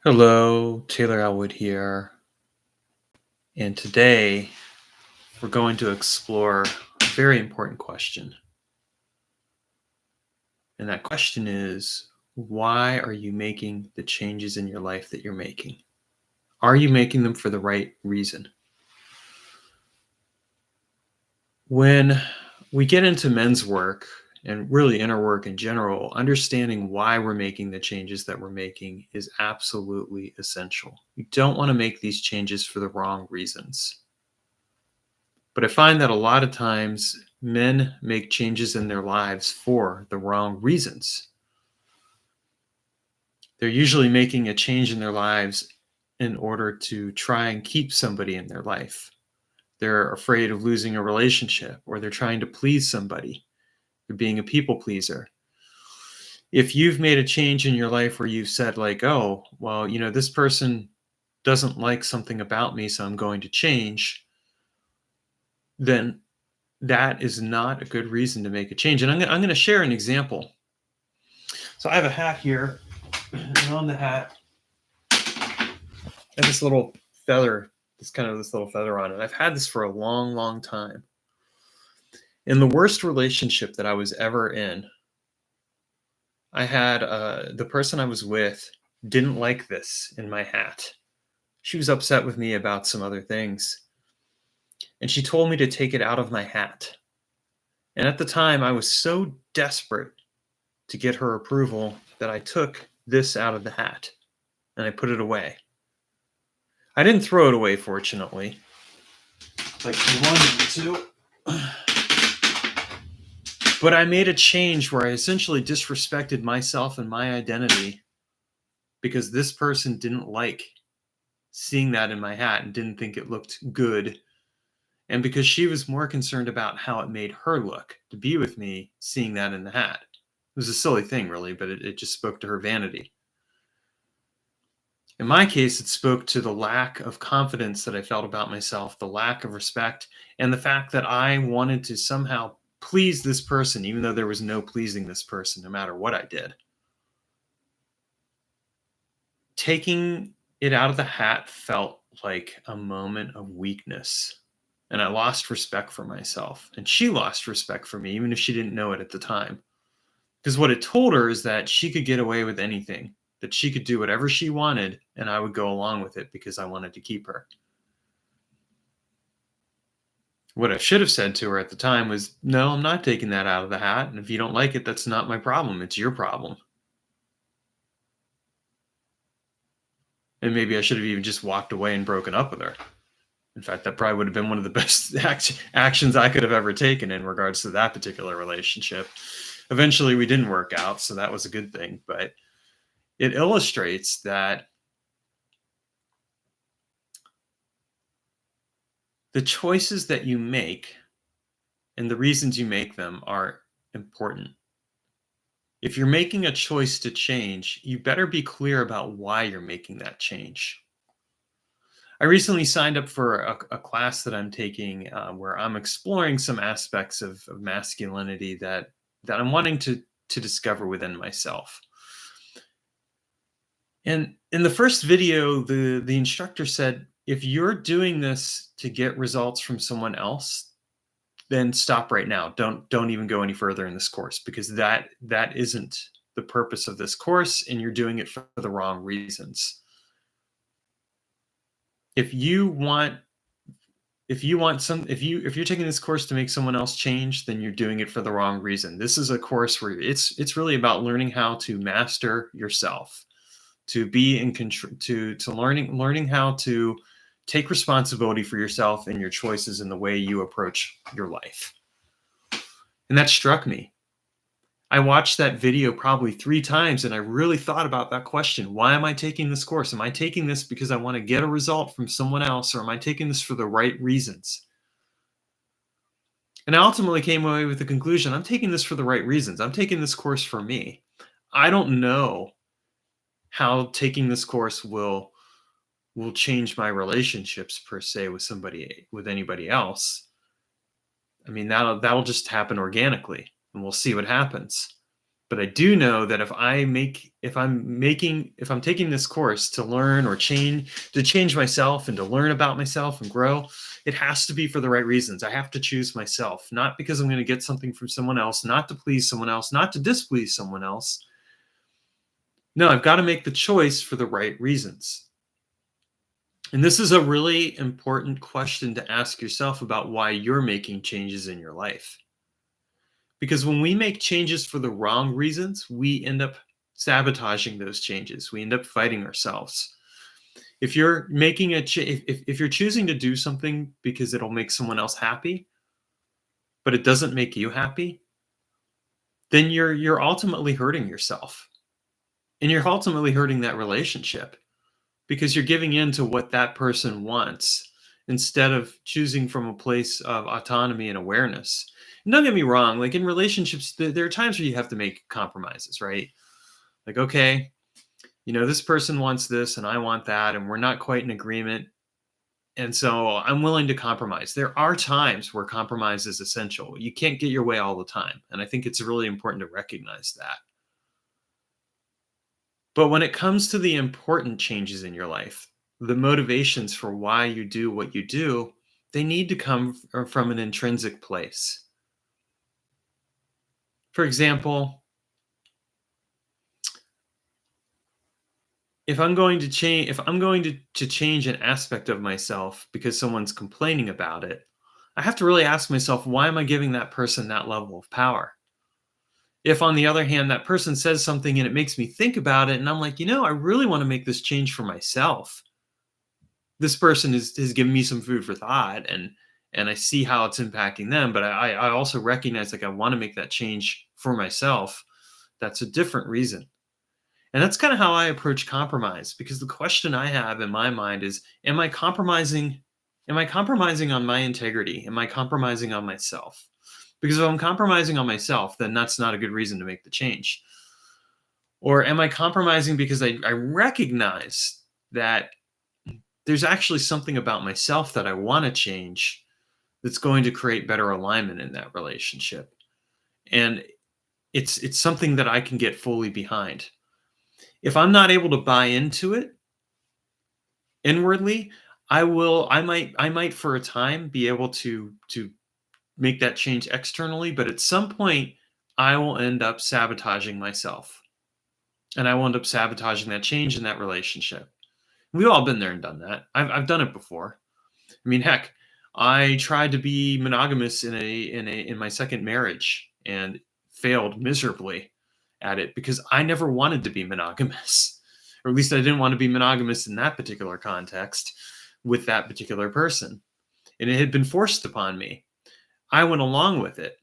Hello, Taylor Elwood here, and today we're going to explore a very important question. And that question is, why are you making the changes in your life that you're making? Are you making them for the right reason? When we get into men's work and really inner work in general, understanding why we're making the changes that we're making is absolutely essential. You don't want to make these changes for the wrong reasons. But I find that a lot of times men make changes in their lives for the wrong reasons. They're usually making a change in their lives in order to try and keep somebody in their life. They're afraid of losing a relationship, or they're trying to please somebody. They're being a people pleaser. If you've made a change in your life where you've said, like, oh, well, this person doesn't like something about me, so I'm going to change, then that is not a good reason to make a change. And I'm going to share an example. So I have a hat here, and on the hat, I have this little feather, this little feather on it. I've had this for a long, long time. In the worst relationship that I was ever in, I had the person I was with didn't like this in my hat. She was upset with me about some other things, and she told me to take it out of my hat. And at the time, I was so desperate to get her approval that I took this out of the hat and I put it away. I didn't throw it away, fortunately, like she wanted me to. But I made a change where I essentially disrespected myself and my identity because this person didn't like seeing that in my hat and didn't think it looked good. And because she was more concerned about how it made her look to be with me seeing that in the hat. It was a silly thing, really, but it just spoke to her vanity. In my case, it spoke to the lack of confidence that I felt about myself, the lack of respect, and the fact that I wanted to somehow please this person, even though there was no pleasing this person, no matter what I did. Taking it out of the hat felt like a moment of weakness, and I lost respect for myself. And she lost respect for me, even if she didn't know it at the time. Because what it told her is that she could get away with anything, that she could do whatever she wanted, and I would go along with it because I wanted to keep her. What I should have said to her at the time was, no, I'm not taking that out of the hat. And if you don't like it, that's not my problem. It's your problem. And maybe I should have even just walked away and broken up with her. In fact, that probably would have been one of the best actions I could have ever taken in regards to that particular relationship. Eventually, we didn't work out, so that was a good thing. But it illustrates that the choices that you make and the reasons you make them are important. If you're making a choice to change, you better be clear about why you're making that change. I recently signed up for a class that I'm taking where I'm exploring some aspects of masculinity that I'm wanting to discover within myself. And in the first video, the instructor said, if you're doing this to get results from someone else, then stop right now. Don't even go any further in this course because that isn't the purpose of this course, and you're doing it for the wrong reasons. If you want if you're taking this course to make someone else change, then you're doing it for the wrong reason. This is a course where it's really about learning how to master yourself, to be in control, to learning how to take responsibility for yourself and your choices in the way you approach your life. And that struck me. I watched that video probably 3 times, and I really thought about that question. Why am I taking this course? Am I taking this because I want to get a result from someone else, or am I taking this for the right reasons? And I ultimately came away with the conclusion, I'm taking this for the right reasons. I'm taking this course for me. I don't know how taking this course will change my relationships per se with anybody else. I mean, that'll just happen organically, and we'll see what happens. But I do know that if I'm taking this course to learn or change myself and to learn about myself and grow, it has to be for the right reasons. I have to choose myself, not because I'm going to get something from someone else, not to please someone else, not to displease someone else. No, I've got to make the choice for the right reasons. And this is a really important question to ask yourself about why you're making changes in your life. Because when we make changes for the wrong reasons, we end up sabotaging those changes. We end up fighting ourselves. If you're making if you're choosing to do something because it'll make someone else happy, but it doesn't make you happy, then you're ultimately hurting yourself. And you're ultimately hurting that relationship because you're giving in to what that person wants instead of choosing from a place of autonomy and awareness. And don't get me wrong, like in relationships, there are times where you have to make compromises, right? Like, okay, this person wants this and I want that, and we're not quite in agreement. And so I'm willing to compromise. There are times where compromise is essential. You can't get your way all the time. And I think it's really important to recognize that. But when it comes to the important changes in your life, the motivations for why you do what you do, they need to come from an intrinsic place. For example, if I'm going to change an aspect of myself because someone's complaining about it, I have to really ask myself, why am I giving that person that level of power? If, on the other hand, that person says something and it makes me think about it, and I'm like, I really want to make this change for myself. This person has given me some food for thought, and I see how it's impacting them, but I also recognize, like, I want to make that change for myself. That's a different reason. And that's kind of how I approach compromise, because the question I have in my mind is, am I compromising? Am I compromising on my integrity? Am I compromising on myself? Because if I'm compromising on myself, then that's not a good reason to make the change. Or am I compromising because I recognize that there's actually something about myself that I want to change that's going to create better alignment in that relationship? And it's something that I can get fully behind. If I'm not able to buy into it inwardly, I might for a time be able to make that change externally, but at some point I will end up sabotaging myself. And I will end up sabotaging that change in that relationship. We've all been there and done that. I've done it before. I mean, heck, I tried to be monogamous in my second marriage and failed miserably at it because I never wanted to be monogamous. Or at least I didn't want to be monogamous in that particular context with that particular person. And it had been forced upon me. I went along with it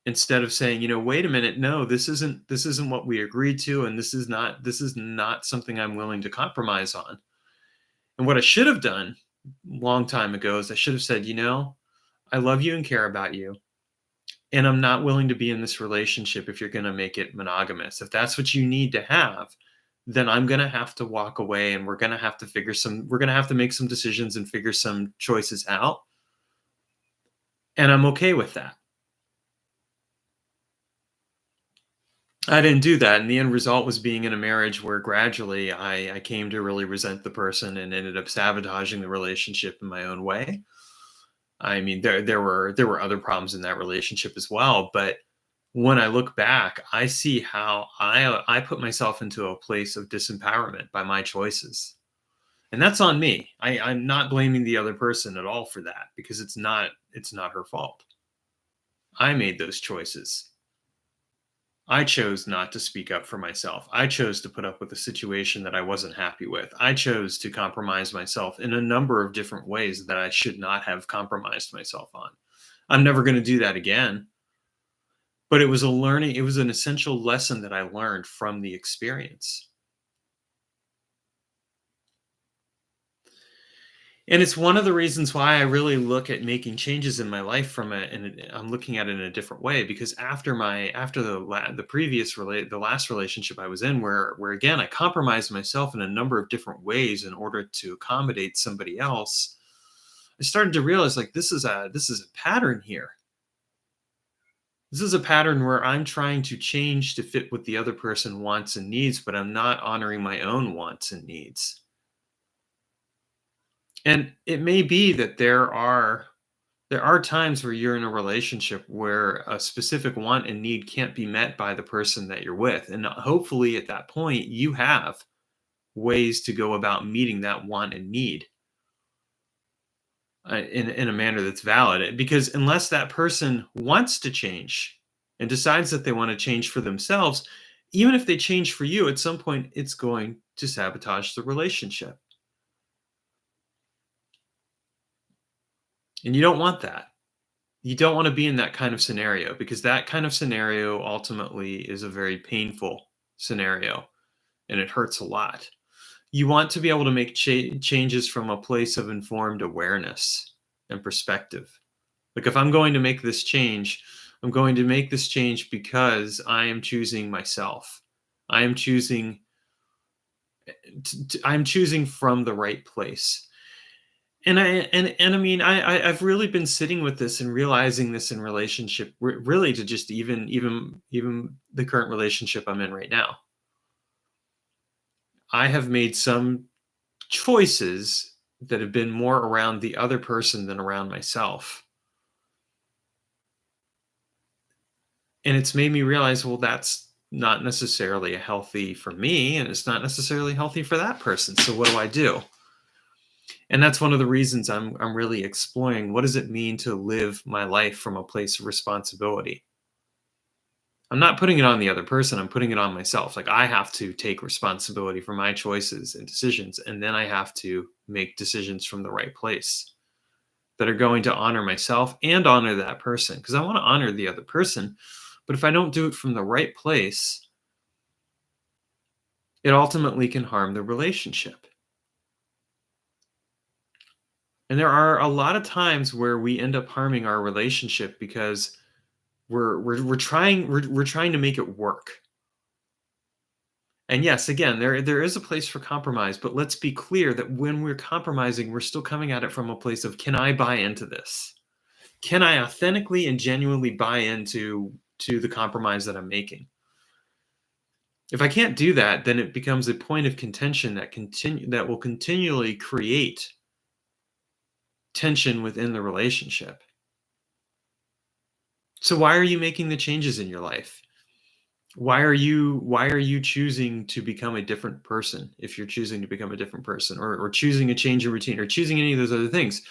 instead of saying, wait a minute, no, this isn't what we agreed to, and this is not something I'm willing to compromise on. And what I should have done long time ago is I should have said, I love you and care about you, and I'm not willing to be in this relationship if you're going to make it monogamous. If that's what you need to have, then I'm going to have to walk away, and we're going to have to make some decisions and figure some choices out. And I'm okay with that. I didn't do that, and the end result was being in a marriage where gradually I came to really resent the person and ended up sabotaging the relationship in my own way. I mean, there were other problems in that relationship as well, but when I look back, I see how I put myself into a place of disempowerment by my choices. And that's on me. I'm not blaming the other person at all for that, because it's not her fault. I made those choices. I chose not to speak up for myself. I chose to put up with a situation that I wasn't happy with. I chose to compromise myself in a number of different ways that I should not have compromised myself on. I'm never going to do that again. But it was an essential lesson that I learned from the experience. And it's one of the reasons why I really look at making changes in my life and I'm looking at it in a different way, because after the last relationship I was in, where again I compromised myself in a number of different ways in order to accommodate somebody else, I started to realize, like, this is a pattern here. This is a pattern where I'm trying to change to fit what the other person wants and needs, but I'm not honoring my own wants and needs. And it may be that there are times where you're in a relationship where a specific want and need can't be met by the person that you're with. And hopefully at that point you have ways to go about meeting that want and need in a manner that's valid. Because unless that person wants to change and decides that they want to change for themselves, even if they change for you, at some point it's going to sabotage the relationship. And you don't want that. You don't want to be in that kind of scenario, because that kind of scenario ultimately is a very painful scenario and it hurts a lot. You want to be able to make changes from a place of informed awareness and perspective. Like, if I'm going to make this change, I'm going to make this change because I am choosing myself. I am choosing I'm choosing from the right place. And I mean, I've really been sitting with this and realizing this in relationship, really, to just even the current relationship I'm in right now. I have made some choices that have been more around the other person than around myself. And it's made me realize, well, that's not necessarily healthy for me, and it's not necessarily healthy for that person. So what do I do? And that's one of the reasons I'm really exploring, what does it mean to live my life from a place of responsibility? I'm not putting it on the other person, I'm putting it on myself. Like, I have to take responsibility for my choices and decisions, and then I have to make decisions from the right place that are going to honor myself and honor that person, because I want to honor the other person. But if I don't do it from the right place, it ultimately can harm the relationship. And there are a lot of times where we end up harming our relationship because we're trying to make it work. And yes, again, there is a place for compromise, but let's be clear that when we're compromising, we're still coming at it from a place of, can I buy into this? Can I authentically and genuinely buy into the compromise that I'm making? If I can't do that, then it becomes a point of contention that will continually create tension within the relationship. So why are you making the changes in your life? Why are you choosing to become a different person, if you're choosing to become a different person, or choosing a change in routine, or choosing any of those other things?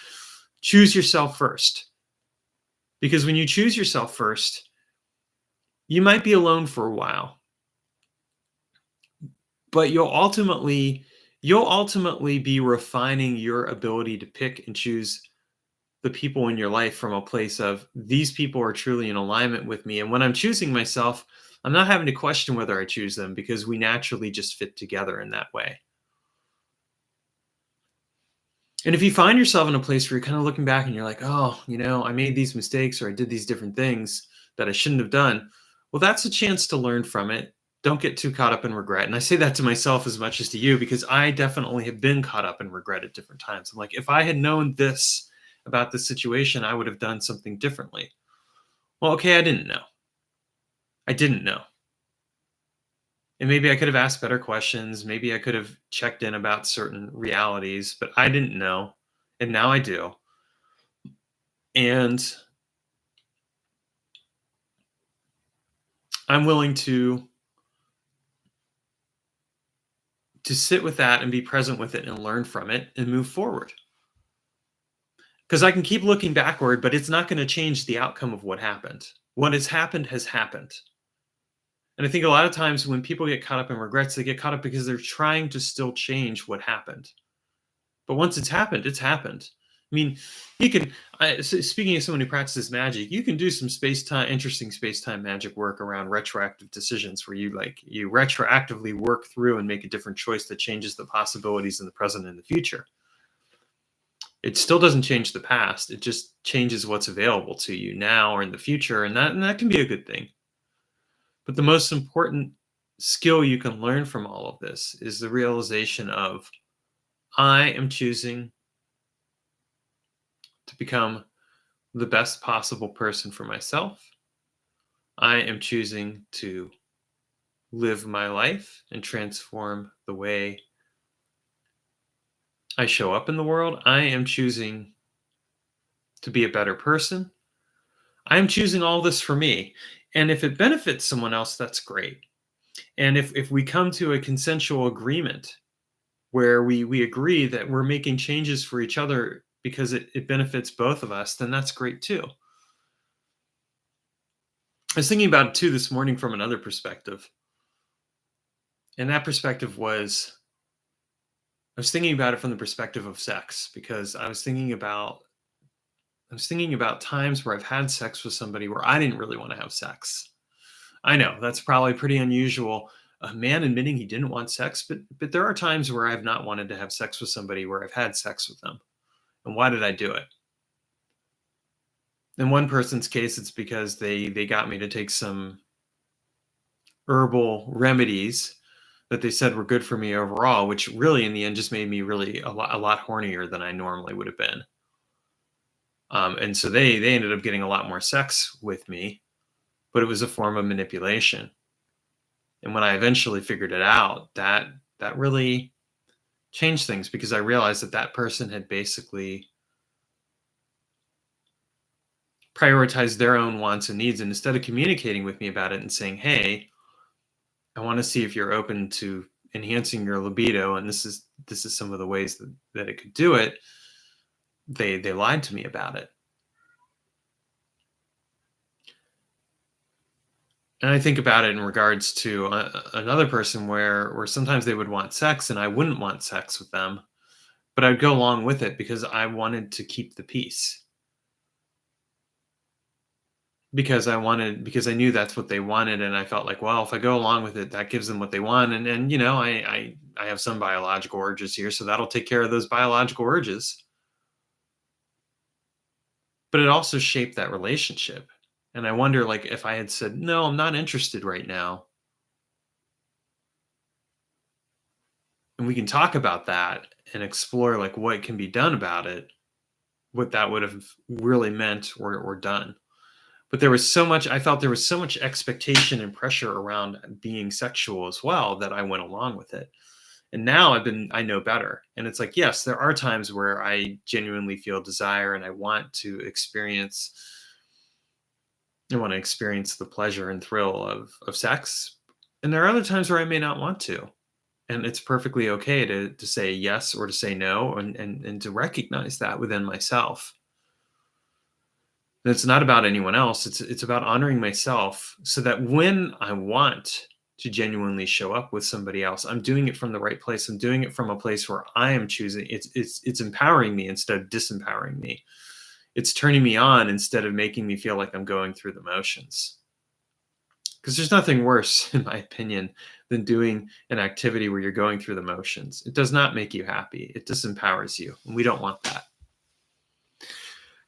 Choose yourself first. Because when you choose yourself first, you might be alone for a while, but you'll ultimately be refining your ability to pick and choose the people in your life from a place of, these people are truly in alignment with me. And when I'm choosing myself, I'm not having to question whether I choose them, because we naturally just fit together in that way. And if you find yourself in a place where you're kind of looking back and you're like, oh, I made these mistakes, or I did these different things that I shouldn't have done, well, that's a chance to learn from it. Don't get too caught up in regret. And I say that to myself as much as to you, because I definitely have been caught up in regret at different times. I'm like, if I had known this about this situation, I would have done something differently. Well, okay, I didn't know. I didn't know. And maybe I could have asked better questions. Maybe I could have checked in about certain realities, but I didn't know. And now I do. And I'm willing to sit with that and be present with it and learn from it and move forward. Because I can keep looking backward, but it's not going to change the outcome of what happened. What has happened has happened. And I think a lot of times when people get caught up in regrets, they get caught up because they're trying to still change what happened. But once it's happened, it's happened. I mean, you can. Speaking of someone who practices magic, you can do some interesting space time magic work around retroactive decisions, where you retroactively work through and make a different choice that changes the possibilities in the present and the future. It still doesn't change the past; it just changes what's available to you now or in the future, and that can be a good thing. But the most important skill you can learn from all of this is the realization of, I am choosing to become the best possible person for myself. I am choosing to live my life and transform the way I show up in the world. I am choosing to be a better person. I am choosing all this for me. And if it benefits someone else, that's great. And if we come to a consensual agreement where we agree that we're making changes for each other because it benefits both of us, then that's great too. I was thinking about it too this morning from another perspective. And that perspective was I was thinking about it from the perspective of sex because I was thinking about times where I've had sex with somebody where I didn't really want to have sex. I know that's probably pretty unusual. A man admitting he didn't want sex, but there are times where I've not wanted to have sex with somebody where I've had sex with them. And why did I do it? In one person's case, it's because they got me to take some herbal remedies that they said were good for me overall, which really in the end just made me really a lot hornier than I normally would have been. And so they ended up getting a lot more sex with me, but it was a form of manipulation. And when I eventually figured it out, that really changed things because I realized that that person had basically prioritized their own wants and needs, and instead of communicating with me about it and saying, "Hey, I want to see if you're open to enhancing your libido, and this is some of the ways that it could do it," they lied to me about it. And I think about it in regards to another person where sometimes they would want sex and I wouldn't want sex with them, but I'd go along with it because I wanted to keep the peace. Because I knew that's what they wanted, and I felt like, well, if I go along with it, that gives them what they want, and I have some biological urges here, so that'll take care of those biological urges. But it also shaped that relationship, and I wonder, like, if I had said, "No, I'm not interested right now," and we can talk about that and explore, like, what can be done about it, what that would have really meant or done. But there was so much I felt there was so much expectation and pressure around being sexual as well that I went along with it. And now I know better. And it's like, yes, there are times where I genuinely feel desire and I want to experience the pleasure and thrill of sex. And there are other times where I may not want to. And it's perfectly okay to say yes or to say no and to recognize that within myself. And it's not about anyone else. It's about honoring myself so that when I want to genuinely show up with somebody else, I'm doing it from the right place. I'm doing it from a place where I am choosing. It's empowering me instead of disempowering me. It's turning me on instead of making me feel like I'm going through the motions. Because there's nothing worse, in my opinion, than doing an activity where you're going through the motions. It does not make you happy. It disempowers you, and we don't want that.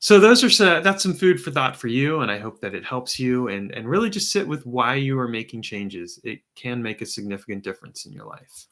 So that's some food for thought for you, and I hope that it helps you and really just sit with why you are making changes. It can make a significant difference in your life.